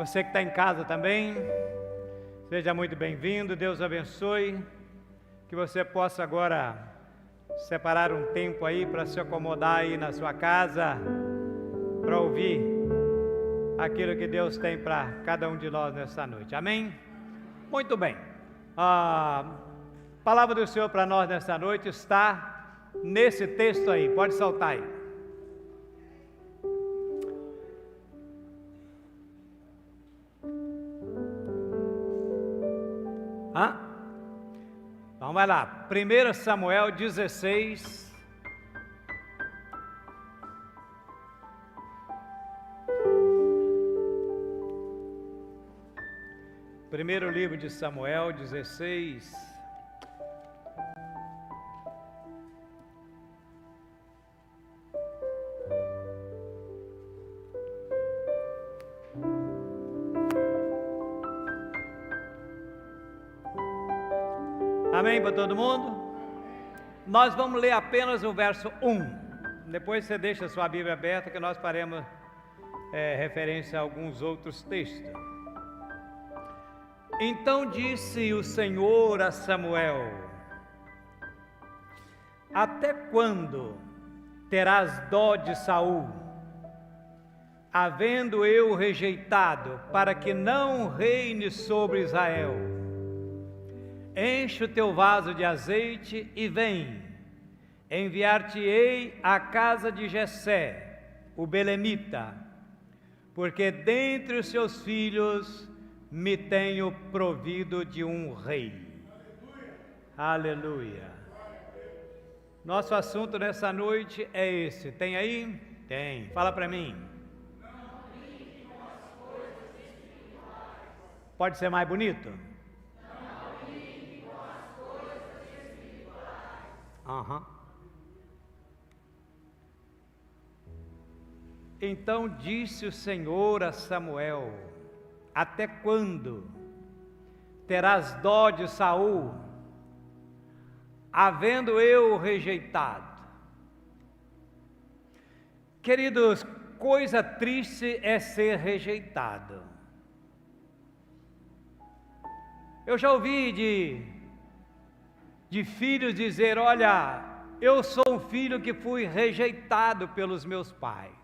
Você que está em casa também, seja muito bem-vindo, Deus abençoe, que você possa agora separar um tempo aí para se acomodar aí na sua casa, para ouvir aquilo que Deus tem para cada um de nós nessa noite, amém? Muito bem, a palavra do Senhor para nós nessa noite está nesse texto aí, pode saltar aí. Então vai lá, 1 Samuel 16, primeiro livro de Samuel 16, amém para todo mundo? Nós vamos ler apenas o verso 1. Depois você deixa a sua Bíblia aberta que nós faremos referência a alguns outros textos. Então disse o Senhor a Samuel: até quando terás dó de Saul, havendo eu rejeitado, para que não reine sobre Israel? Enche o teu vaso de azeite e vem, enviar-te-ei à casa de Jessé, o belemita, porque dentre os seus filhos me tenho provido de um rei. Aleluia. Nosso assunto nessa noite é esse. Tem aí? Tem. Fala para mim. Pode ser mais bonito? Então disse o Senhor a Samuel: até quando terás dó de Saul, havendo eu o rejeitado? Queridos, coisa triste é ser rejeitado. Eu já ouvi de filhos dizer: olha, eu sou um filho que fui rejeitado pelos meus pais.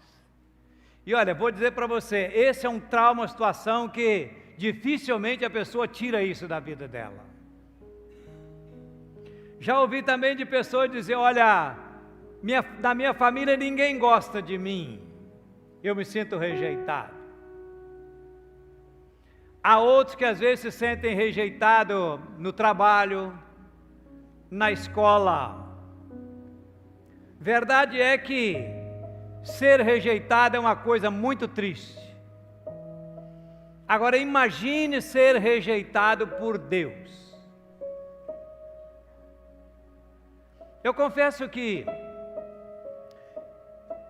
E olha, vou dizer para você, esse é um trauma, uma situação que dificilmente a pessoa tira isso da vida dela. Já ouvi também de pessoas dizer: olha, da minha família ninguém gosta de mim, eu me sinto rejeitado. Há outros que às vezes se sentem rejeitados no trabalho, na escola. Verdade é que ser rejeitado é uma coisa muito triste. Agora imagine ser rejeitado por Deus. Eu confesso que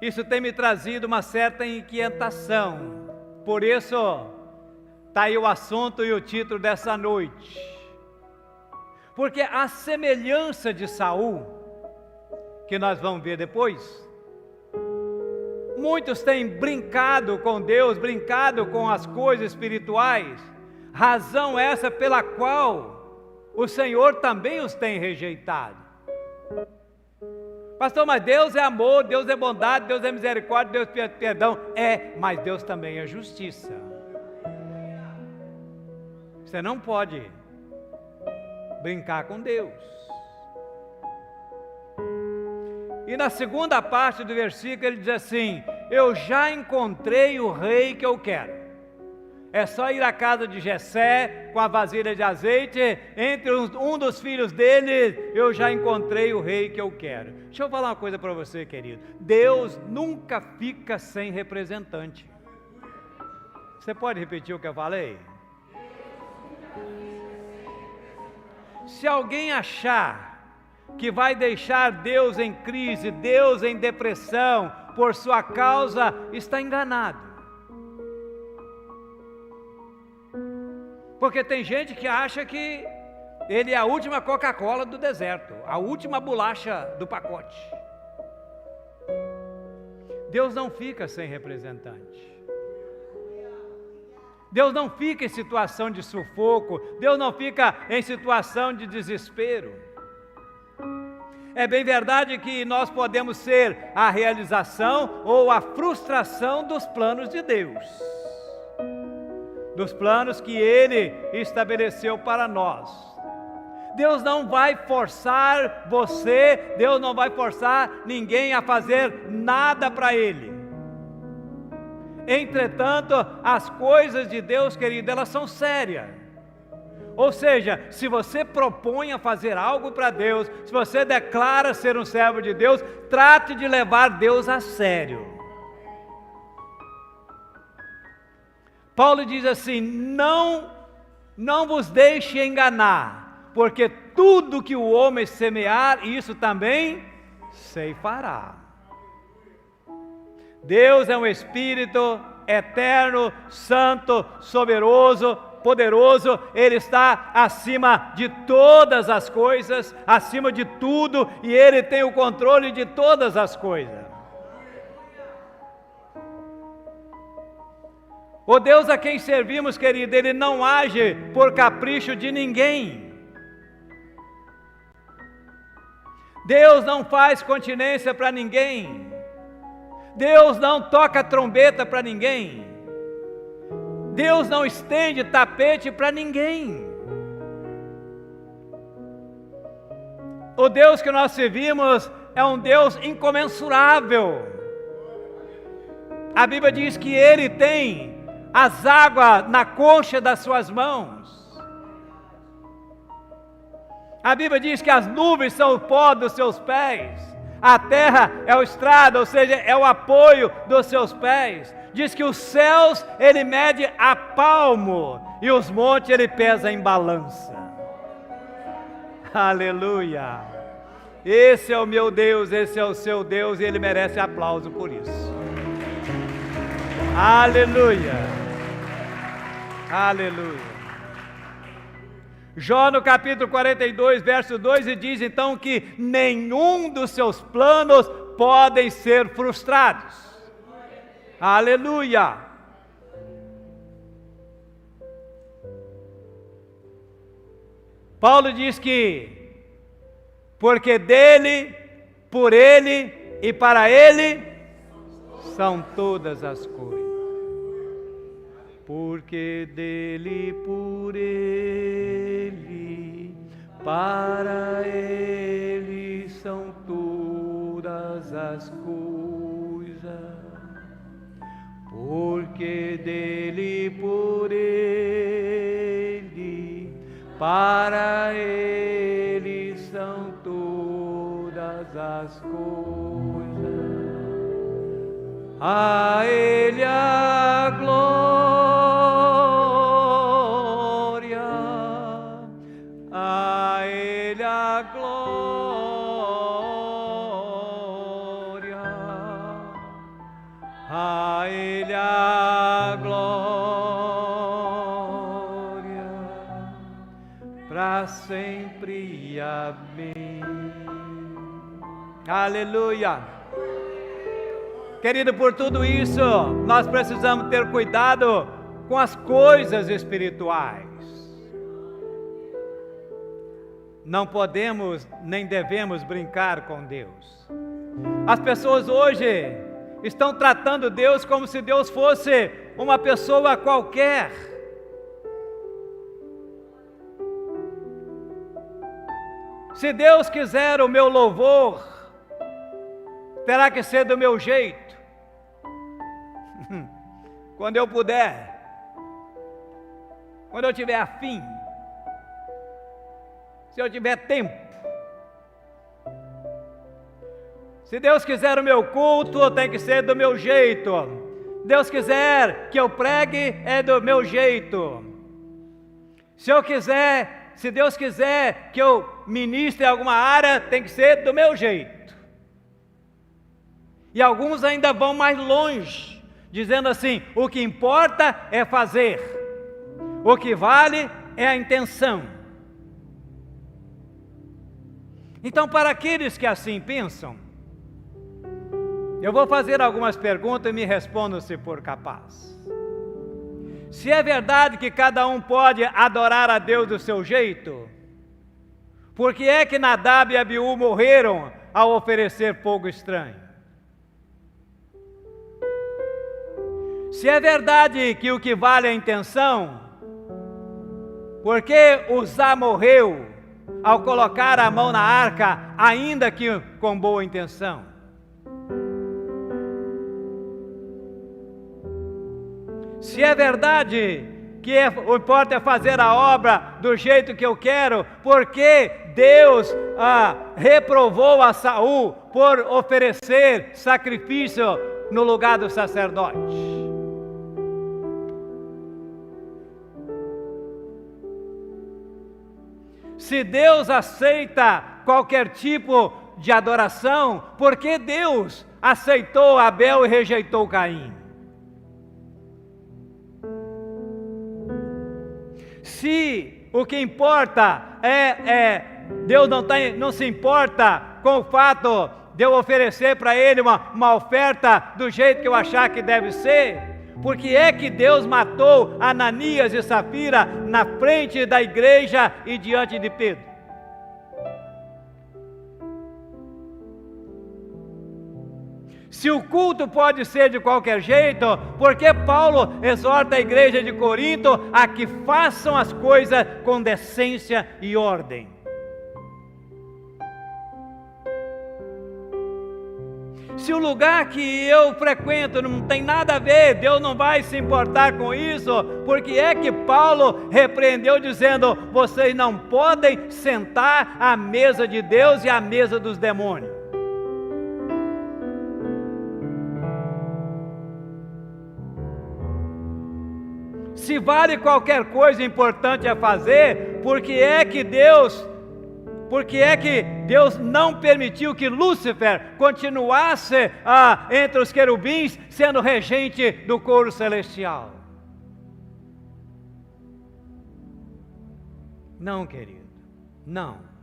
isso tem me trazido uma certa inquietação. Por isso está aí o assunto e o título dessa noite. Porque a semelhança de Saul, que nós vamos ver depois, muitos têm brincado com Deus, brincado com as coisas espirituais, razão essa pela qual o Senhor também os tem rejeitado. Pastor, mas Deus é amor, Deus é bondade, Deus é misericórdia, Deus é perdão. Mas Deus também é justiça. Você não pode brincar com Deus. E na segunda parte do versículo ele diz assim: eu já encontrei o rei que eu quero. É só ir à casa de Jessé com a vasilha de azeite, entre um dos filhos dele, eu já encontrei o rei que eu quero. Deixa eu falar uma coisa para você, querido. Deus nunca fica sem representante. Você pode repetir o que eu falei? Se alguém achar que vai deixar Deus em crise, Deus em depressão, por sua causa, está enganado. Porque tem gente que acha que ele é a última Coca-Cola do deserto, a última bolacha do pacote. Deus não fica sem representante. Deus não fica em situação de sufoco, Deus não fica em situação de desespero. É bem verdade que nós podemos ser a realização ou a frustração dos planos de Deus, dos planos que Ele estabeleceu para nós. Deus não vai forçar você, Deus não vai forçar ninguém a fazer nada para Ele. Entretanto, as coisas de Deus, querido, elas são sérias. Ou seja, se você propõe a fazer algo para Deus, se você declara ser um servo de Deus, trate de levar Deus a sério. Paulo diz assim: não vos deixe enganar, porque tudo que o homem semear, isso também ceifará. Deus é um Espírito eterno, santo, poderoso, Ele está acima de todas as coisas, acima de tudo, e Ele tem o controle de todas as coisas. O Deus a quem servimos, querido, Ele não age por capricho de ninguém. Deus não faz continência para ninguém. Deus não toca trombeta para ninguém. Deus não estende tapete para ninguém. O Deus que nós servimos é um Deus incomensurável. A Bíblia diz que Ele tem as águas na concha das suas mãos. A Bíblia diz que as nuvens são o pó dos seus pés. A terra é o estrado, ou seja, é o apoio dos seus pés. Diz que os céus Ele mede a palmo e os montes Ele pesa em balança. Aleluia! Esse é o meu Deus, esse é o seu Deus e Ele merece aplauso por isso. Aleluia! Aleluia! Jó no capítulo 42, verso 2, e diz então que nenhum dos seus planos podem ser frustrados. Aleluia! Paulo diz que, porque dele, por ele e para ele, são todas as coisas. Porque dele, por ele, para ele são todas as coisas. Porque dele, por ele, para ele são todas as coisas. A ele a glória, a ele a glória, a ele a glória, para sempre. Amém. Aleluia. Querido, por tudo isso, nós precisamos ter cuidado com as coisas espirituais. Não podemos nem devemos brincar com Deus. As pessoas hoje estão tratando Deus como se Deus fosse uma pessoa qualquer. Se Deus quiser o meu louvor, terá que ser do meu jeito. Quando eu puder, quando eu tiver afim, se eu tiver tempo. Se Deus quiser o meu culto, tem que ser do meu jeito. Deus quiser que eu pregue, é do meu jeito. Se Deus quiser que eu ministre em alguma área, tem que ser do meu jeito. E alguns ainda vão mais longe, dizendo assim: o que importa é fazer, o que vale é a intenção. Então, para aqueles que assim pensam, eu vou fazer algumas perguntas e me respondam se for capaz. Se é verdade que cada um pode adorar a Deus do seu jeito, por que é que Nadab e Abiú morreram ao oferecer fogo estranho? Se é verdade que o que vale é a intenção, por que Uzá morreu ao colocar a mão na arca, ainda que com boa intenção? Se é verdade que o importa é fazer a obra do jeito que eu quero, por que Deus reprovou a Saul por oferecer sacrifício no lugar do sacerdote? Se Deus aceita qualquer tipo de adoração, por que Deus aceitou Abel e rejeitou Caim? Se o que importa Deus não se importa com o fato de eu oferecer para Ele uma oferta do jeito que eu achar que deve ser, por que é que Deus matou Ananias e Safira na frente da igreja e diante de Pedro? Se o culto pode ser de qualquer jeito, por que Paulo exorta a igreja de Corinto a que façam as coisas com decência e ordem? Se o lugar que eu frequento não tem nada a ver, Deus não vai se importar com isso, porque é que Paulo repreendeu dizendo: vocês não podem sentar à mesa de Deus e à mesa dos demônios. Se vale qualquer coisa importante a fazer, por que é que Deus não permitiu que Lúcifer continuasse entre os querubins, sendo regente do coro celestial? Não, querido, não.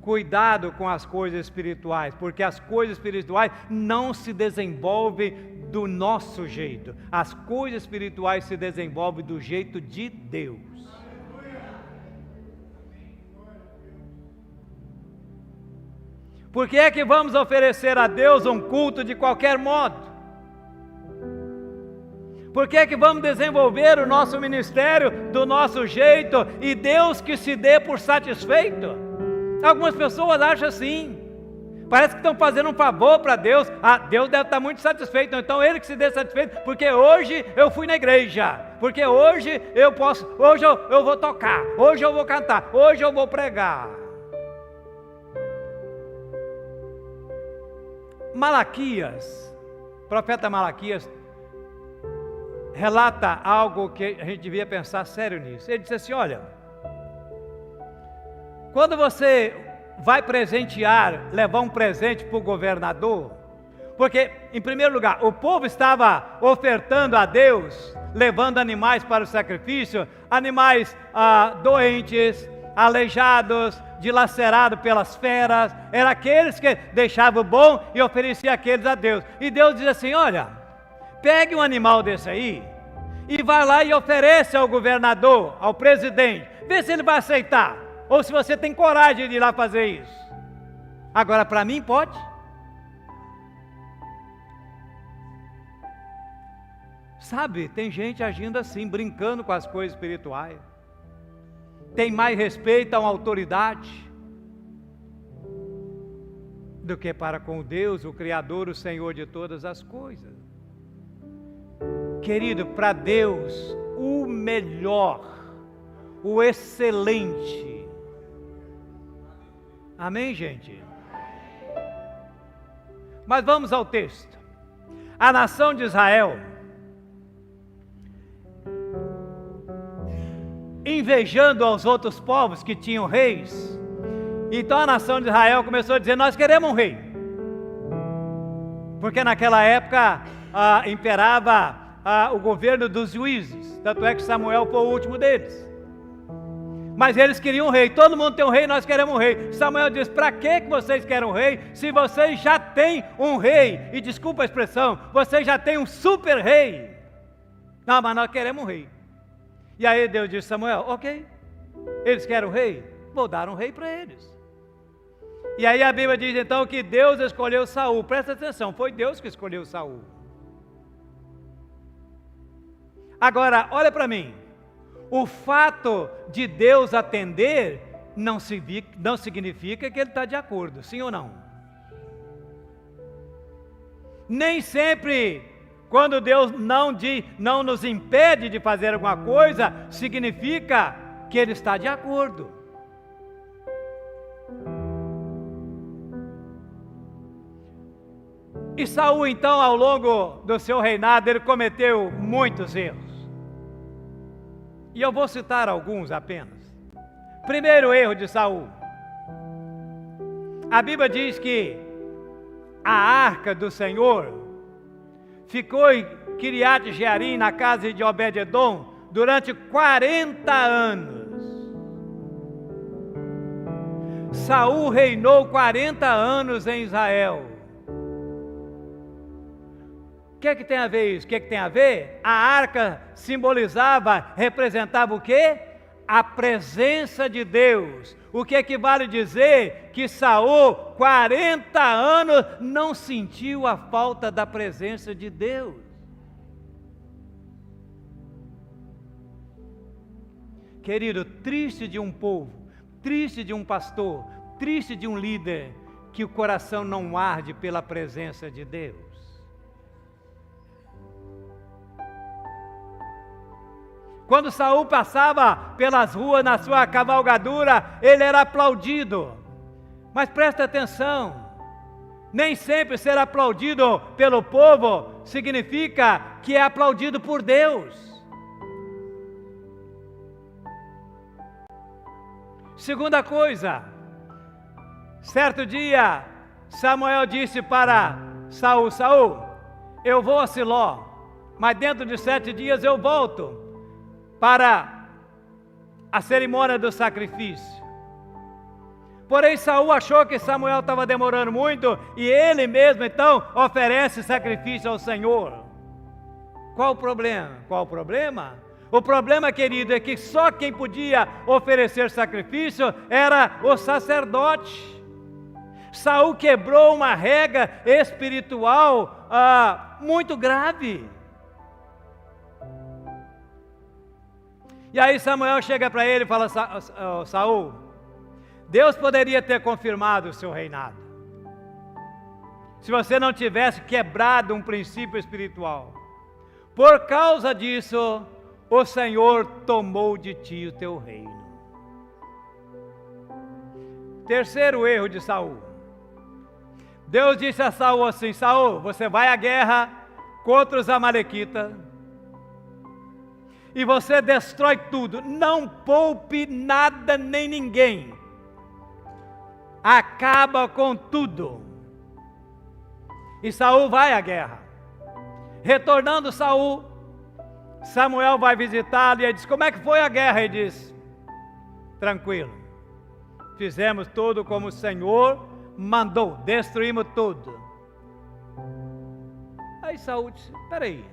Cuidado com as coisas espirituais, porque as coisas espirituais não se desenvolvem do nosso jeito. As coisas espirituais se desenvolvem do jeito de Deus. Por que é que vamos oferecer a Deus um culto de qualquer modo? Por que é que vamos desenvolver o nosso ministério do nosso jeito e Deus que se dê por satisfeito? Algumas pessoas acham assim, parece que estão fazendo um favor para Deus. Deus deve estar muito satisfeito, então Ele que se dê satisfeito, porque hoje eu fui na igreja, porque hoje eu posso, hoje eu vou tocar, hoje eu vou cantar, hoje eu vou pregar. Malaquias, profeta Malaquias, relata algo que a gente devia pensar sério nisso. Ele disse assim: olha, quando você vai presentear, levar um presente para o governador, porque, em primeiro lugar, o povo estava ofertando a Deus, levando animais para o sacrifício, animais doentes, aleijados, dilacerados pelas feras, eram aqueles que deixavam bom e ofereciam aqueles a Deus. E Deus diz assim: olha, pegue um animal desse aí e vai lá e oferece ao governador, ao presidente, vê se ele vai aceitar, ou se você tem coragem de ir lá fazer isso. Agora, para mim, pode? Sabe, tem gente agindo assim, brincando com as coisas espirituais. Tem mais respeito a uma autoridade do que para com Deus, o Criador, o Senhor de todas as coisas. Querido, para Deus, o melhor, o excelente. Amém, gente? Mas vamos ao texto. A nação de Israel, invejando aos outros povos que tinham reis, então a nação de Israel começou a dizer: nós queremos um rei, porque naquela época imperava o governo dos juízes, tanto é que Samuel foi o último deles. Mas eles queriam um rei, todo mundo tem um rei, nós queremos um rei. Samuel diz: para que vocês querem um rei, se vocês já têm um rei? E desculpa a expressão, vocês já têm um super rei. Não, mas nós queremos um rei. E aí Deus disse: Samuel, ok, eles querem um rei? Vou dar um rei para eles. E aí a Bíblia diz então que Deus escolheu Saul. Presta atenção, foi Deus que escolheu Saul. Agora, olha para mim. O fato de Deus atender não significa que Ele está de acordo, sim ou não? Nem sempre, quando Deus não nos impede de fazer alguma coisa, significa que Ele está de acordo. E Saul, então, ao longo do seu reinado, ele cometeu muitos erros. E eu vou citar alguns apenas. Primeiro erro de Saul. A Bíblia diz que a arca do Senhor ficou em Kiriat Jearim, na casa de Obed-edom, durante 40 anos. Saul reinou 40 anos em Israel. O que é que tem a ver isso? O que é que tem a ver? A arca representava o quê? A presença de Deus. O que equivale a dizer que Saul, 40 anos, não sentiu a falta da presença de Deus. Querido, triste de um povo, triste de um pastor, triste de um líder, que o coração não arde pela presença de Deus. Quando Saul passava pelas ruas na sua cavalgadura, ele era aplaudido. Mas presta atenção, nem sempre ser aplaudido pelo povo significa que é aplaudido por Deus. Segunda coisa, certo dia, Samuel disse para Saul: Saul, eu vou a Siló, mas dentro de 7 dias eu volto para a cerimônia do sacrifício. Porém Saul achou que Samuel estava demorando muito, e ele mesmo então oferece sacrifício ao Senhor. Qual o problema? Qual o problema? O problema, querido, é que só quem podia oferecer sacrifício era o sacerdote. Saul quebrou uma regra espiritual muito grave. E aí Samuel chega para ele e fala: Saul, Deus poderia ter confirmado o seu reinado, se você não tivesse quebrado um princípio espiritual. Por causa disso, o Senhor tomou de ti o teu reino. Terceiro erro de Saul. Deus disse a Saul assim: Saul, você vai à guerra contra os amalequitas, e você destrói tudo, não poupe nada nem ninguém, acaba com tudo. E Saul vai à guerra. Retornando Saul, Samuel vai visitá-lo e ele diz: como é que foi a guerra? Ele diz: tranquilo, fizemos tudo como o Senhor mandou, destruímos tudo. Aí Saul disse: peraí,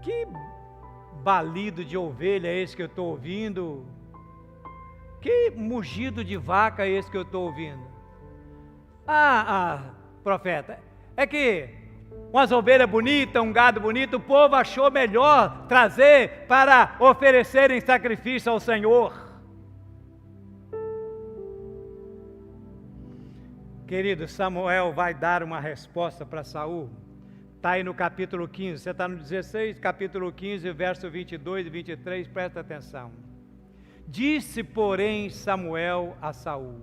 que balido de ovelha é esse que eu estou ouvindo? Que mugido de vaca é esse que eu estou ouvindo? Profeta, é que umas ovelhas bonitas, um gado bonito, o povo achou melhor trazer para oferecerem sacrifício ao Senhor. Querido, Samuel vai dar uma resposta para Saul. Está aí no capítulo 15, você está no 16, capítulo 15, verso 22 e 23, presta atenção. Disse, porém, Samuel a Saul: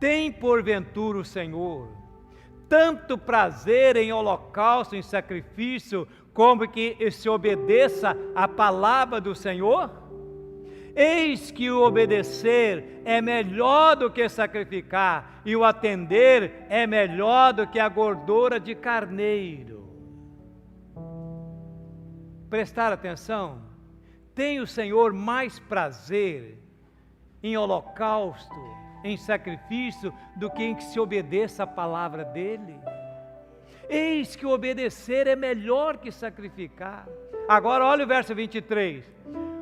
tem porventura o Senhor tanto prazer em holocausto, em sacrifício, como que se obedeça à palavra do Senhor? Eis que o obedecer é melhor do que sacrificar, e o atender é melhor do que a gordura de carneiro. Prestar atenção, tem o Senhor mais prazer em holocausto, em sacrifício, do que em que se obedeça a palavra dEle? Eis que obedecer é melhor que sacrificar. Agora olha o verso 23.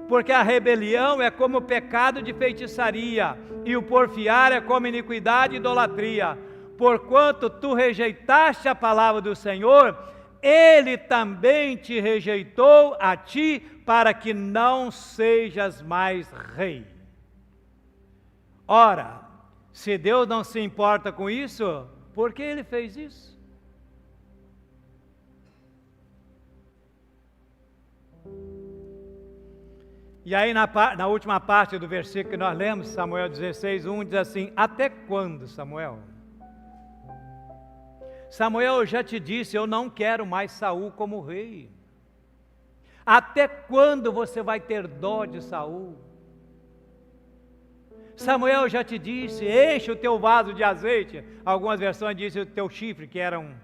Porque a rebelião é como o pecado de feitiçaria, e o porfiar é como iniquidade e idolatria. Porquanto tu rejeitaste a palavra do Senhor, Ele também te rejeitou a ti, para que não sejas mais rei. Ora, se Deus não se importa com isso, por que Ele fez isso? E aí na última parte do versículo que nós lemos, Samuel 16:1, diz assim: até quando, Samuel? Samuel, eu já te disse, eu não quero mais Saul como rei. Até quando você vai ter dó de Saul? Samuel, eu já te disse, enche o teu vaso de azeite. Algumas versões dizem o teu chifre, que era um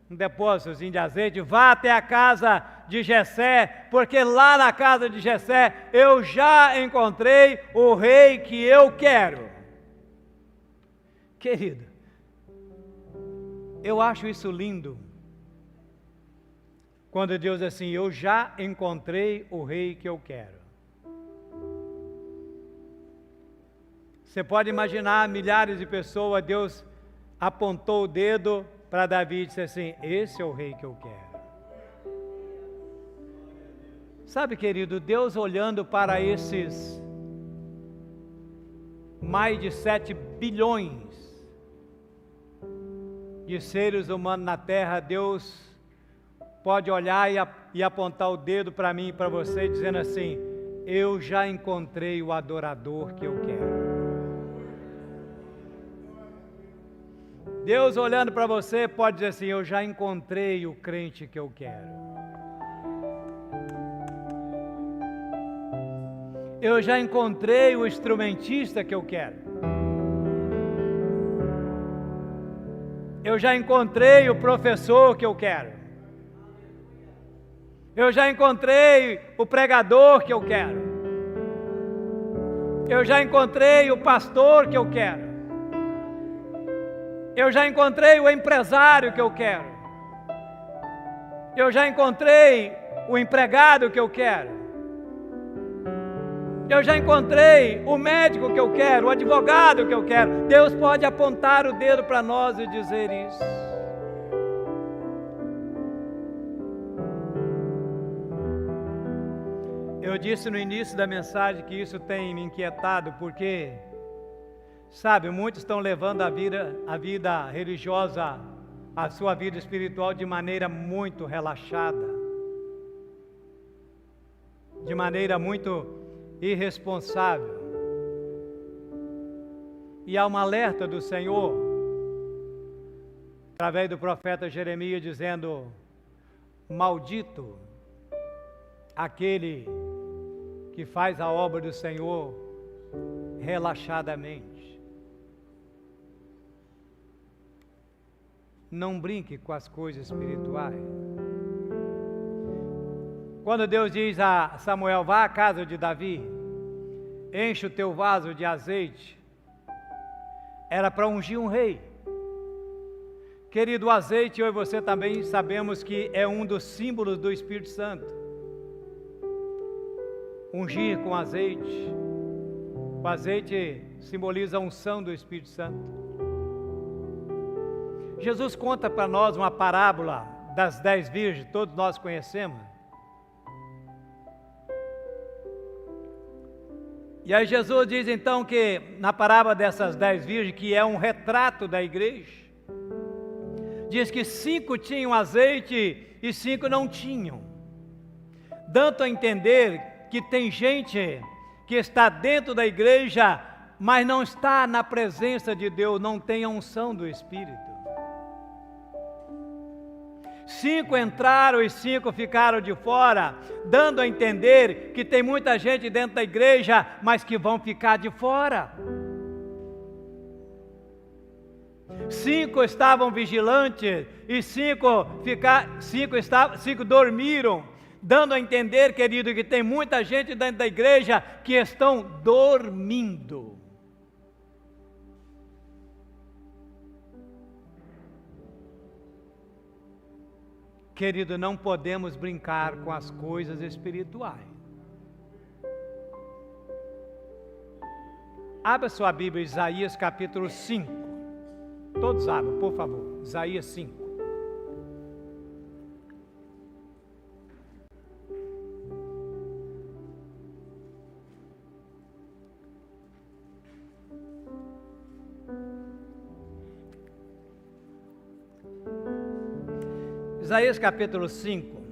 depósitozinho de azeite. Vá até a casa de Jessé, porque lá na casa de Jessé eu já encontrei o rei que eu quero. Querido, eu acho isso lindo, quando Deus diz assim: eu já encontrei o rei que eu quero. Você pode imaginar milhares de pessoas, Deus apontou o dedo para Davi e disse assim: esse é o rei que eu quero. Sabe, querido, Deus olhando para esses mais de 7 bilhões de seres humanos na terra, Deus pode olhar e apontar o dedo para mim e para você, dizendo assim: eu já encontrei o adorador que eu quero. Deus olhando para você pode dizer assim: eu já encontrei o crente que eu quero. Eu já encontrei o instrumentista que eu quero. Eu já encontrei o professor que eu quero. Eu já encontrei o pregador que eu quero. Eu já encontrei o pastor que eu quero. Eu já encontrei o empresário que eu quero. Eu já encontrei o empregado que eu quero. Eu já encontrei o médico que eu quero, o advogado que eu quero. Deus pode apontar o dedo para nós e dizer isso. Eu disse no início da mensagem que isso tem me inquietado, porque, sabe, muitos estão levando a vida religiosa, a sua vida espiritual de maneira muito relaxada, de maneira muito irresponsável. E há um alerta do Senhor, através do profeta Jeremias, dizendo: maldito aquele que faz a obra do Senhor relaxadamente. Não brinque com as coisas espirituais. Quando Deus diz a Samuel: vá à casa de Davi, enche o teu vaso de azeite, era para ungir um rei. Querido, o azeite, eu e você também sabemos que é um dos símbolos do Espírito Santo. Ungir com azeite. O azeite simboliza a unção do Espírito Santo. Jesus conta para nós uma parábola das 10 virgens, todos nós conhecemos. E aí Jesus diz então que, na parábola dessas 10 virgens, que é um retrato da igreja, diz que 5 tinham azeite e 5 não tinham, dando a entender que tem gente que está dentro da igreja, mas não está na presença de Deus, não tem a unção do Espírito. 5 entraram e 5 ficaram de fora, dando a entender que tem muita gente dentro da igreja, mas que vão ficar de fora. 5 estavam vigilantes e 5 dormiram, dando a entender, querido, que tem muita gente dentro da igreja que estão dormindo. Querido, não podemos brincar com as coisas espirituais. Abra sua Bíblia, Isaías capítulo 5. Todos abram, por favor. Isaías 5. Isaías capítulo 5,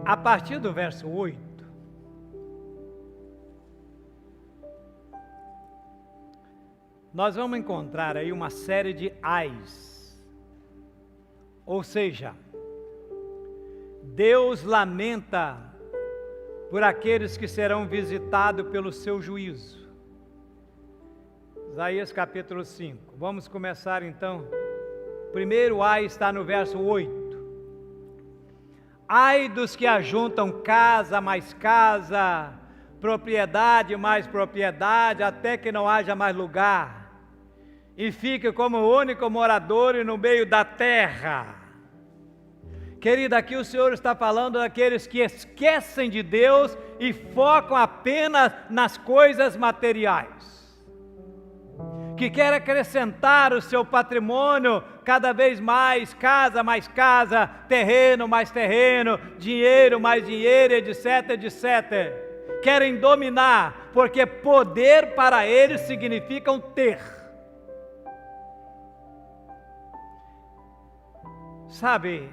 a partir do verso 8, nós vamos encontrar aí uma série de ais, ou seja, Deus lamenta por aqueles que serão visitados pelo seu juízo. Isaías capítulo 5, vamos começar então. Primeiro ai está no verso 8. Ai dos que ajuntam casa mais casa, propriedade mais propriedade, até que não haja mais lugar, e fique como o único morador no meio da terra. Querida, aqui o Senhor está falando daqueles que esquecem de Deus e focam apenas nas coisas materiais, que quer acrescentar o seu patrimônio cada vez mais casa, terreno mais terreno, dinheiro mais dinheiro, etc, etc. Querem dominar, porque poder para eles significa ter. Sabe,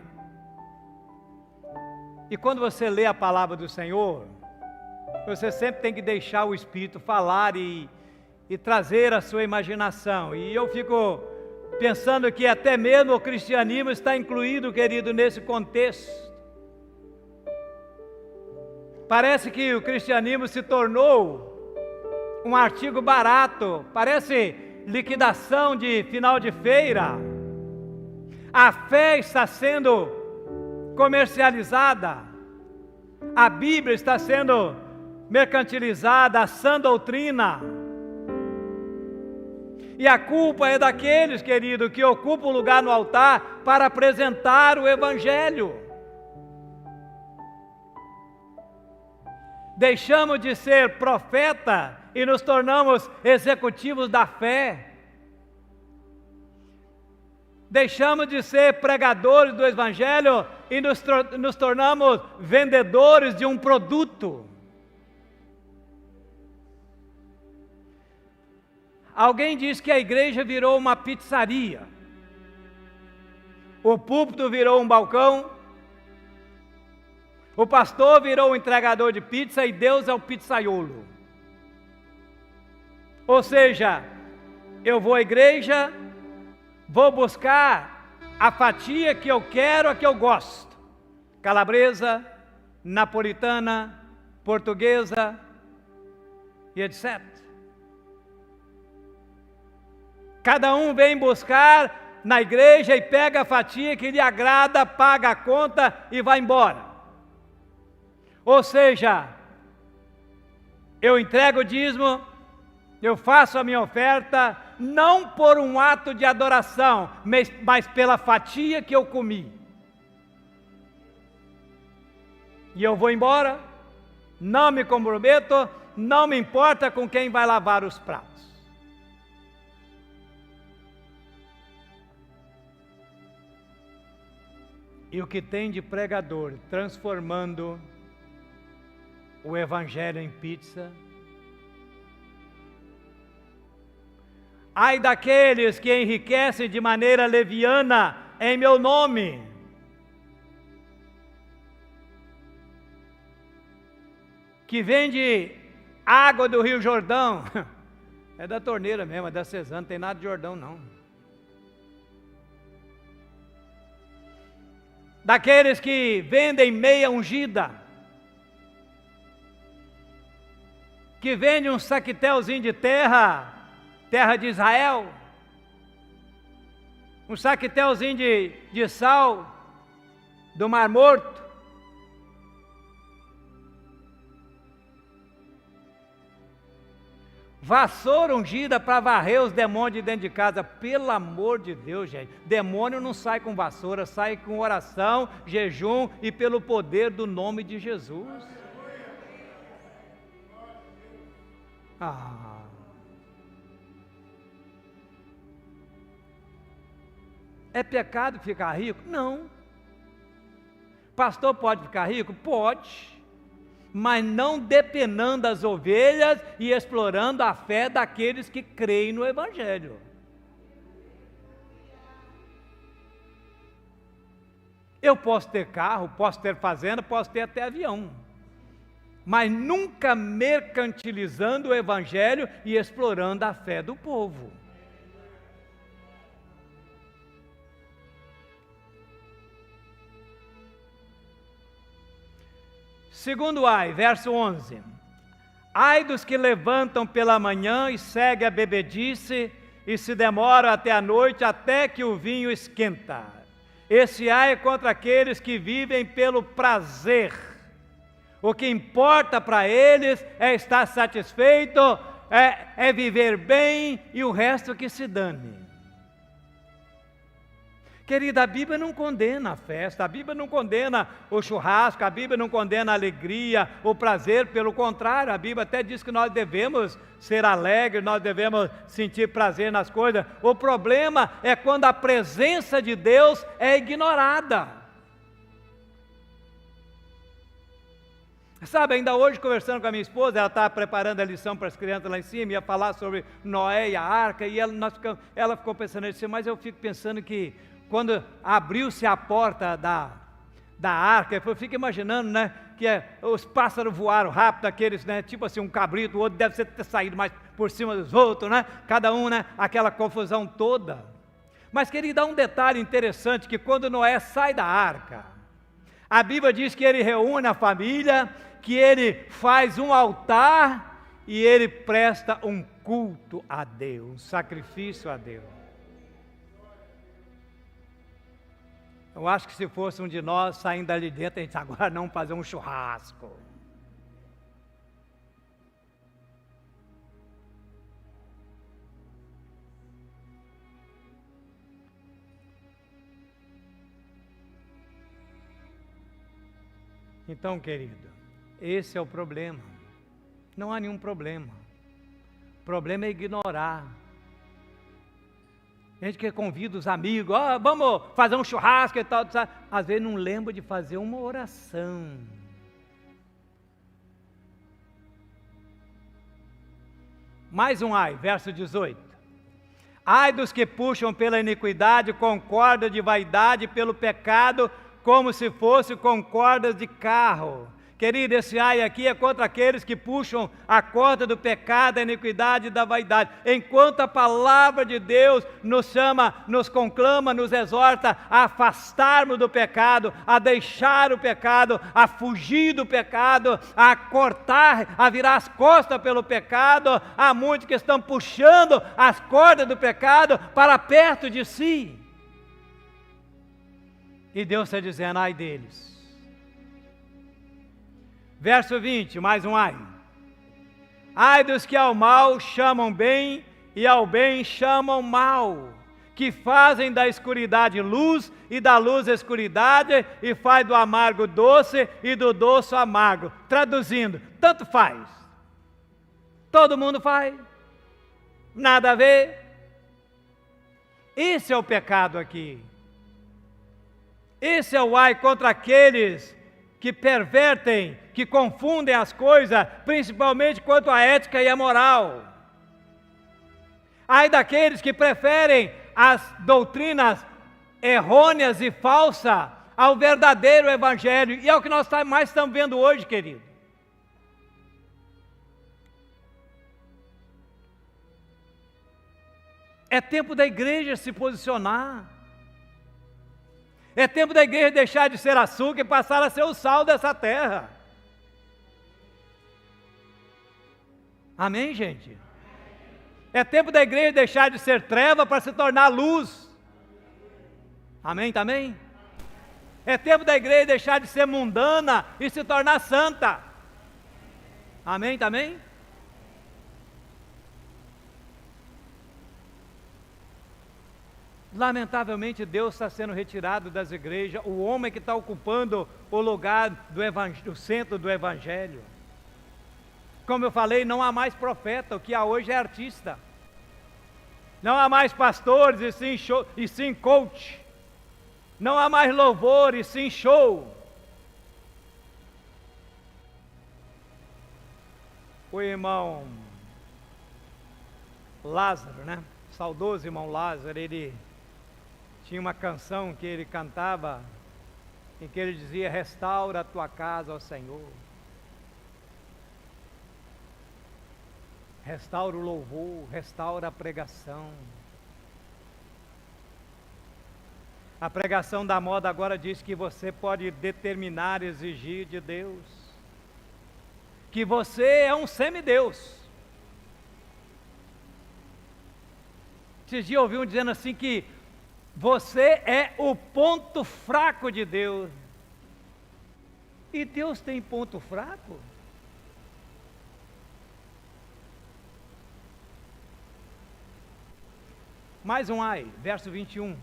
e quando você lê a palavra do Senhor, você sempre tem que deixar o Espírito falar e trazer a sua imaginação. E eu fico pensando que até mesmo o cristianismo está incluído, querido, nesse contexto. Parece que o cristianismo se tornou um artigo barato, parece liquidação de final de feira. A fé está sendo comercializada, a Bíblia está sendo mercantilizada, a sã doutrina. E a culpa é daqueles, querido, que ocupam o lugar no altar para apresentar o Evangelho. Deixamos de ser profeta e nos tornamos executivos da fé. Deixamos de ser pregadores do Evangelho e nos tornamos vendedores de um produto. Alguém diz que a igreja virou uma pizzaria. O púlpito virou um balcão. O pastor virou um entregador de pizza e Deus é o pizzaiolo. Ou seja, eu vou à igreja, vou buscar a fatia que eu quero, a que eu gosto. Calabresa, napolitana, portuguesa e etc. Cada um vem buscar na igreja e pega a fatia que lhe agrada, paga a conta e vai embora. Ou seja, eu entrego o dízimo, eu faço a minha oferta, não por um ato de adoração, mas pela fatia que eu comi. E eu vou embora, não me comprometo, não me importa com quem vai lavar os pratos. E o que tem de pregador transformando o Evangelho em pizza? Ai daqueles que enriquecem de maneira leviana em meu nome. Que vende água do Rio Jordão. É da torneira mesmo, é da Cesana, não tem nada de Jordão não. Daqueles que vendem meia ungida, que vendem um saquetelzinho de terra de Israel, um saquetelzinho de sal do Mar Morto. Vassoura ungida para varrer os demônios de dentro de casa. Pelo amor de Deus, gente. Demônio não sai com vassoura, sai com oração, jejum e pelo poder do nome de Jesus. É pecado ficar rico? Não. Pastor pode ficar rico? Pode. Mas não depenando as ovelhas e explorando a fé daqueles que creem no Evangelho. Eu posso ter carro, posso ter fazenda, posso ter até avião, mas nunca mercantilizando o Evangelho e explorando a fé do povo. Segundo ai, verso 11. Ai dos que levantam pela manhã e seguem a bebedice e se demoram até a noite, até que o vinho esquenta. Esse ai é contra aqueles que vivem pelo prazer. O que importa para eles é estar satisfeito, é viver bem e o resto que se dane. Querida, a Bíblia não condena a festa, a Bíblia não condena o churrasco, a Bíblia não condena a alegria, o prazer, pelo contrário, a Bíblia até diz que nós devemos ser alegres, nós devemos sentir prazer nas coisas. O problema é quando a presença de Deus é ignorada. Sabe, ainda hoje conversando com a minha esposa, ela estava preparando a lição para as crianças lá em cima, ia falar sobre Noé e a arca, e ela ficou pensando assim, mas eu fico pensando que quando abriu-se a porta da arca, eu fico imaginando, né, que os pássaros voaram rápido, aqueles, né, tipo assim, um cabrito, o outro deve ter saído mais por cima dos outros, né, cada um, né, aquela confusão toda. Mas queria dar um detalhe interessante, que quando Noé sai da arca, a Bíblia diz que ele reúne a família, que ele faz um altar e ele presta um culto a Deus, um sacrifício a Deus. Eu acho que se fosse um de nós saindo dali dentro, a gente agora não fazer um churrasco. Então, querido, esse é o problema. Não há nenhum problema. O problema é ignorar. A gente que convida os amigos, vamos fazer um churrasco e tal, sabe? Às vezes não lembra de fazer uma oração. Mais um ai, verso 18. Ai dos que puxam pela iniquidade com corda de vaidade pelo pecado, como se fosse com cordas de carro. Querido, esse ai aqui é contra aqueles que puxam a corda do pecado, da iniquidade e da vaidade. Enquanto a palavra de Deus nos chama, nos conclama, nos exorta a afastarmos do pecado, a deixar o pecado, a fugir do pecado, a cortar, a virar as costas pelo pecado, há muitos que estão puxando as cordas do pecado para perto de si. E Deus está dizendo, ai deles. Verso 20, mais um ai. Ai dos que ao mal chamam bem e ao bem chamam mal, que fazem da escuridade luz e da luz escuridade, e faz do amargo doce e do doce amargo. Traduzindo, tanto faz. Todo mundo faz. Nada a ver. Esse é o pecado aqui. Esse é o ai contra aqueles que pervertem, que confundem as coisas, principalmente quanto à ética e à moral. Ai daqueles que preferem as doutrinas errôneas e falsas ao verdadeiro evangelho, e é o que nós mais estamos vendo hoje, querido. É tempo da igreja se posicionar. É tempo da igreja deixar de ser açúcar e passar a ser o sal dessa terra. Amém, gente? É tempo da igreja deixar de ser treva para se tornar luz. Amém também? É tempo da igreja deixar de ser mundana e se tornar santa. Amém também? Lamentavelmente, Deus está sendo retirado das igrejas, o homem que está ocupando o lugar do centro do Evangelho. Como eu falei, não há mais profeta, o que há hoje é artista. Não há mais pastores e sim coach. Não há mais louvor e sim show. O irmão Lázaro, né? Saudoso irmão Lázaro, ele tinha uma canção que ele cantava, em que ele dizia: restaura a tua casa, ó Senhor. Restaura o louvor, restaura a pregação. A pregação da moda agora diz que você pode determinar, exigir de Deus, que você é um semideus. Esses dias eu ouvi um dizendo assim que você é o ponto fraco de Deus. E Deus tem ponto fraco? Mais um ai, verso 21.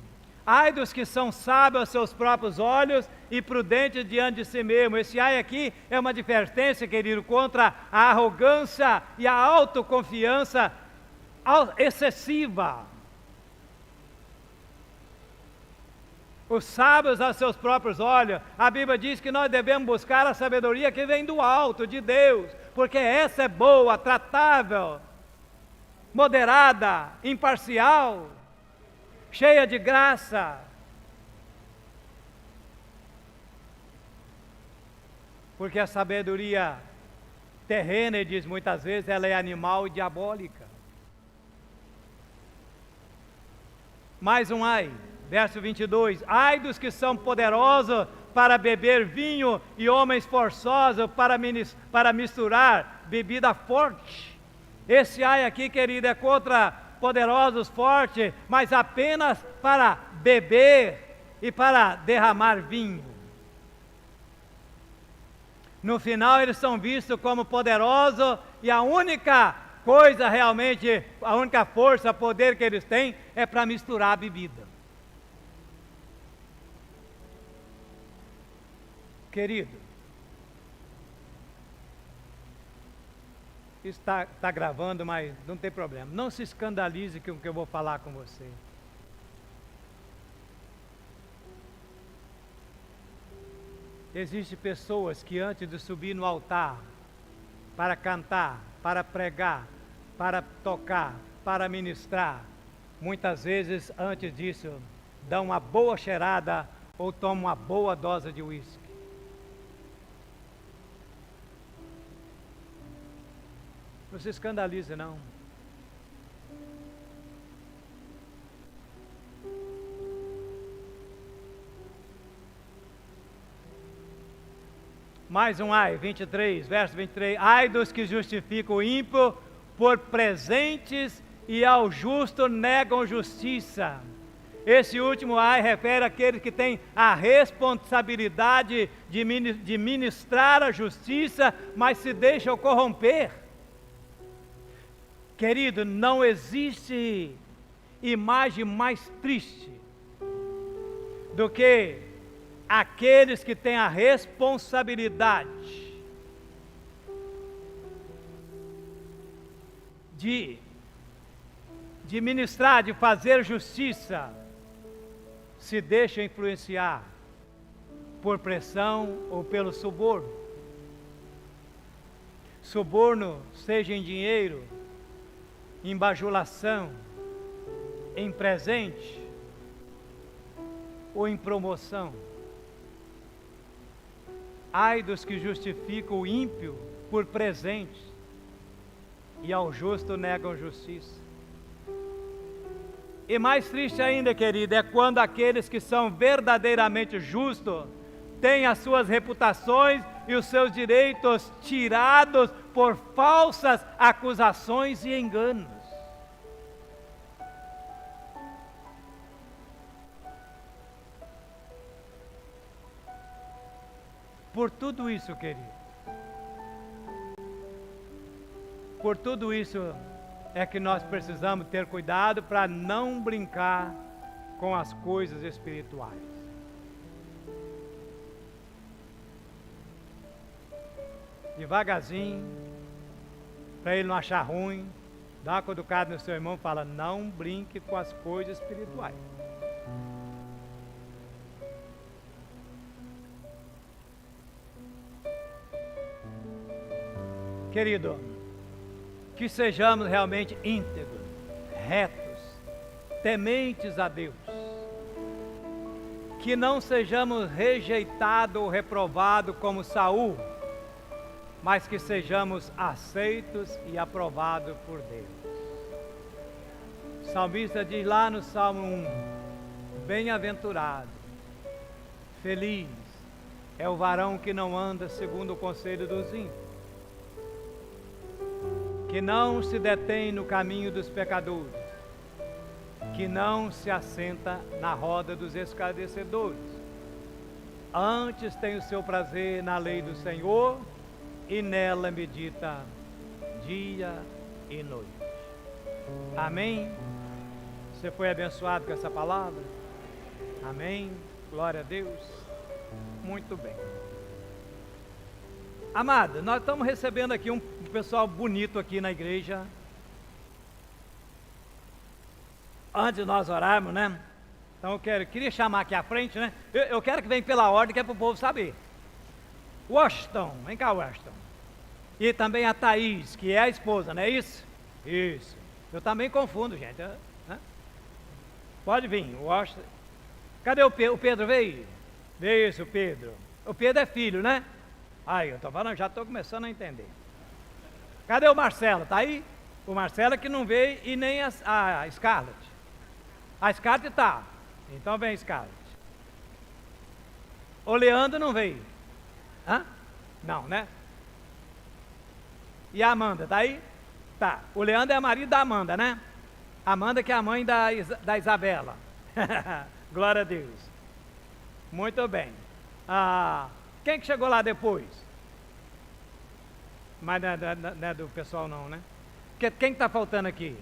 Ai dos que são sábios aos seus próprios olhos e prudentes diante de si mesmo. Esse ai aqui é uma advertência, querido, contra a arrogância e a autoconfiança excessiva. Os sábios aos seus próprios olhos, a Bíblia diz que nós devemos buscar a sabedoria que vem do alto, de Deus, porque essa é boa, tratável, moderada, imparcial, cheia de graça. Porque a sabedoria terrena, ele diz muitas vezes, ela é animal e diabólica. Mais um ai, verso 22. Ai dos que são poderosos para beber vinho e homens forçosos para misturar bebida forte. Esse ai aqui, querido, é contra poderosos, fortes, mas apenas para beber e para derramar vinho. No final eles são vistos como poderosos e a única coisa realmente, a única força, poder que eles têm é para misturar a bebida. Querido, está gravando, mas não tem problema. Não se escandalize com o que eu vou falar com você. Existem pessoas que antes de subir no altar, para cantar, para pregar, para tocar, para ministrar, muitas vezes antes disso, dão uma boa cheirada ou tomam uma boa dose de uísque. Não se escandalize, não. Mais um ai, 23, verso 23. Ai dos que justificam o ímpio por presentes e ao justo negam justiça. Esse último ai refere àqueles que têm a responsabilidade de ministrar a justiça, mas se deixam corromper. Querido, não existe imagem mais triste do que aqueles que têm a responsabilidade de ministrar, de fazer justiça, se deixam influenciar por pressão ou pelo suborno. Suborno, seja em dinheiro, em bajulação, em presente ou em promoção. Ai dos que justificam o ímpio por presentes e ao justo negam justiça. E mais triste ainda, querido, é quando aqueles que são verdadeiramente justos têm as suas reputações e os seus direitos tirados por falsas acusações e enganos. Por tudo isso, querido, por tudo isso é que nós precisamos ter cuidado para não brincar com as coisas espirituais. Devagarzinho, para ele não achar ruim, dá uma cutucada no seu irmão e fala: não brinque com as coisas espirituais. Querido, que sejamos realmente íntegros, retos, tementes a Deus. Que não sejamos rejeitados ou reprovados como Saul, mas que sejamos aceitos e aprovados por Deus. O salmista diz lá no Salmo 1: bem-aventurado, feliz é o varão que não anda segundo o conselho dos ímpios, que não se detém no caminho dos pecadores, que não se assenta na roda dos escarnecedores. Antes tem o seu prazer na lei do Senhor, e nela medita dia e noite. Amém? Você foi abençoado com essa palavra? Amém? Glória a Deus. Muito bem. Amado, nós estamos recebendo aqui um pessoal bonito aqui na igreja. Antes de nós orarmos, né? Então eu queria chamar aqui à frente, né? Eu quero que venha pela ordem, que é para o povo saber. Washington, vem cá, Washington. E também a Thaís, que é a esposa, não é isso? Isso. Eu também confundo, gente. Né? Pode vir, Washington. Cadê o Pedro? O Pedro veio? Isso, o Pedro. O Pedro é filho, né? Aí, eu estou falando, já estou começando a entender. Cadê o Marcelo? Está aí? O Marcelo que não veio e nem a Scarlett. A Scarlett está. Então vem, Scarlett. O Leandro não veio. Hã? Não, né? E a Amanda, tá aí? Tá. O Leandro é marido da Amanda, né? Amanda que é a mãe da Isabela. Glória a Deus. Muito bem. Quem que chegou lá depois? Mas não é do pessoal não, né? Quem que tá faltando aqui?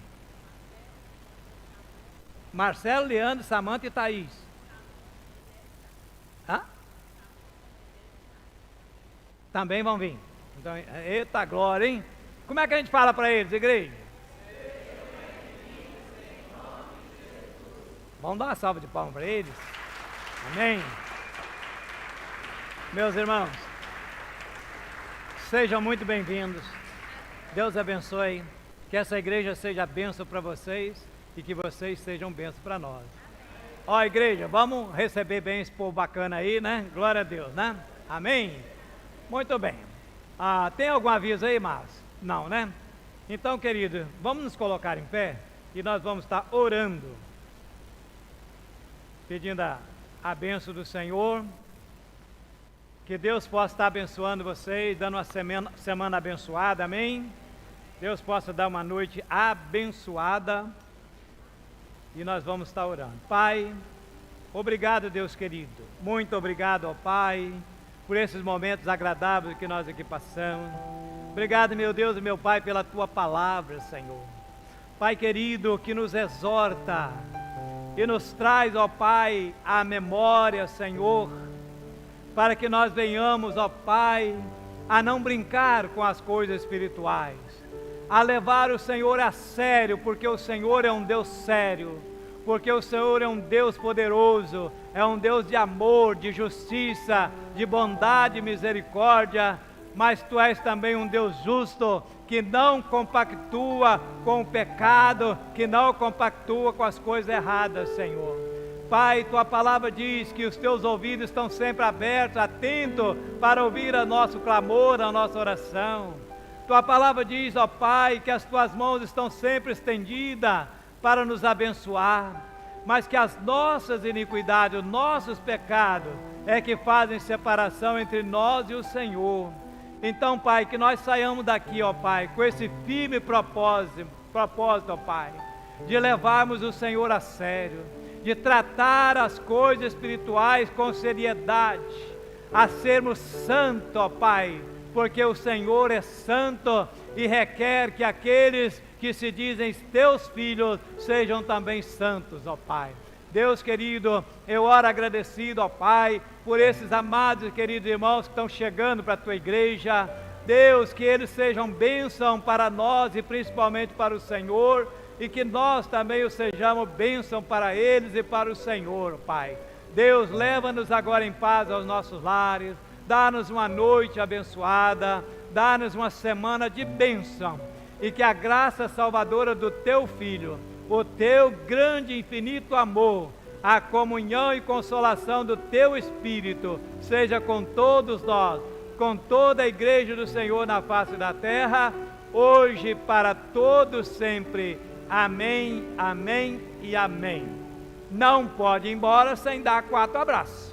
Marcelo, Leandro, Samanta e Thaís. Hã? Também vão vir. Então, eita glória, hein? Como é que a gente fala para eles, igreja? Vamos dar uma salva de palmas para eles? Amém? Meus irmãos, sejam muito bem-vindos. Deus abençoe. Que essa igreja seja bênção para vocês e que vocês sejam bênção para nós. Ó, igreja, vamos receber bem esse povo bacana aí, né? Glória a Deus, né? Amém? Muito bem. Tem algum aviso aí, Márcio? Não, né? Então, querido, vamos nos colocar em pé e nós vamos estar orando, pedindo a bênção do Senhor. Que Deus possa estar abençoando vocês, dando uma semana abençoada, amém? Deus possa dar uma noite abençoada e nós vamos estar orando. Pai, obrigado, Deus querido, muito obrigado, ó Pai, por esses momentos agradáveis que nós aqui passamos. Obrigado, meu Deus e meu Pai, pela Tua palavra, Senhor. Pai querido, que nos exorta e nos traz, ó Pai, a memória, Senhor, para que nós venhamos, ó Pai, a não brincar com as coisas espirituais, a levar o Senhor a sério, porque o Senhor é um Deus sério, porque o Senhor é um Deus poderoso, é um Deus de amor, de justiça, de bondade e misericórdia, mas Tu és também um Deus justo, que não compactua com o pecado, que não compactua com as coisas erradas, Senhor. Pai, Tua palavra diz que os Teus ouvidos estão sempre abertos, atentos, para ouvir o nosso clamor, a nossa oração. Tua palavra diz, ó Pai, que as Tuas mãos estão sempre estendidas para nos abençoar, mas que as nossas iniquidades, os nossos pecados, é que fazem separação entre nós e o Senhor. Então, Pai, que nós saiamos daqui, ó Pai, com esse firme propósito, ó Pai, de levarmos o Senhor a sério, de tratar as coisas espirituais com seriedade, a sermos santos, ó Pai, porque o Senhor é santo e requer que aqueles que se dizem Teus filhos sejam também santos, ó Pai. Deus querido, eu oro agradecido ao Pai por esses amados e queridos irmãos que estão chegando para a Tua igreja. Deus, que eles sejam bênção para nós e principalmente para o Senhor, e que nós também o sejamos bênção para eles e para o Senhor, Pai. Deus, leva-nos agora em paz aos nossos lares, dá-nos uma noite abençoada, dá-nos uma semana de bênção, e que a graça salvadora do Teu Filho, o Teu grande e infinito amor, a comunhão e consolação do Teu Espírito, seja com todos nós, com toda a igreja do Senhor na face da terra, hoje para todos sempre. Amém, amém e amém. Não pode ir embora sem dar 4 abraços.